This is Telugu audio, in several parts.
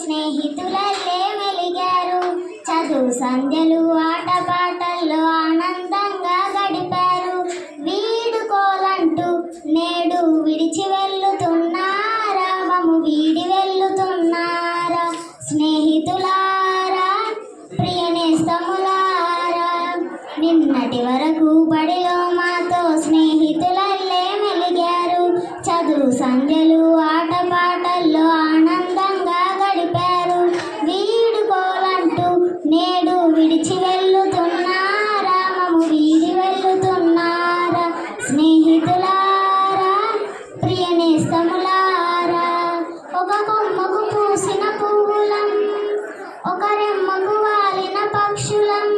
స్నేహితులల్లే వెలిగారు. చదువు సంధ్యలు ఆటపాటల్లో ఆనందంగా గడిపారు. వీడుకోలంటూ నేడు విడిచి వెళ్తున్నారా, మము వీడి వెళ్తున్నారా? స్నేహితులారా, ప్రియ నేస్తములారా, నిన్నటి వరకు బడిలో మాతో స్నేహితులల్లే మెలిగారు. చదువు సంధ్యలు ఆటపాటల్లో ఆనందంగా గడిపారు. వీడుకోలంటూ నేడు విడిచి వెళ్తున్నారా, మము వీడి వెళ్తున్నారా? స్నేహితులారా, ప్రియ నేస్తములారా, ఒక కొమ్మకు పూసిన పువ్వులం, ఒక రెమ్మకు వాలిన పక్షులం.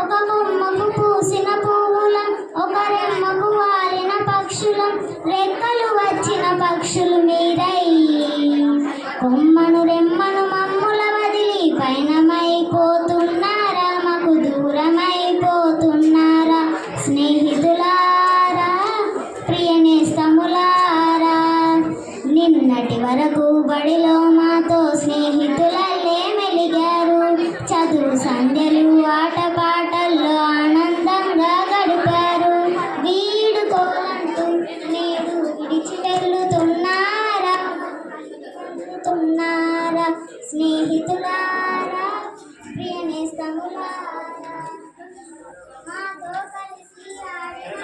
ఒక కొమ్మకు పూసిన పువ్వులం, ఒక రెమ్మకు వాలిన పక్షులం. రెక్కలు వచ్చిన పక్షులు మీరై కొమ్మను రెమ్మను మమ్ముల వదిలి పయనమైపోతున్నారా, మాకు దూరమైపోతున్నారా? స్నేహితులారా, ప్రియ నేస్తములారా, నిన్నటి వరకు బడిలో మాతో స్నేహితులల్లే మెలిగారు. చదువు సంధ్యలు ఆటపాటల్లో ఆనందంగా గడిపారు. వీడుకోలంటూ నేడు విడిచి వెళ్తున్నారా, స్నేహితులారా, ప్రియ నేస్తములారా, మాతో కలిసి ఆడిన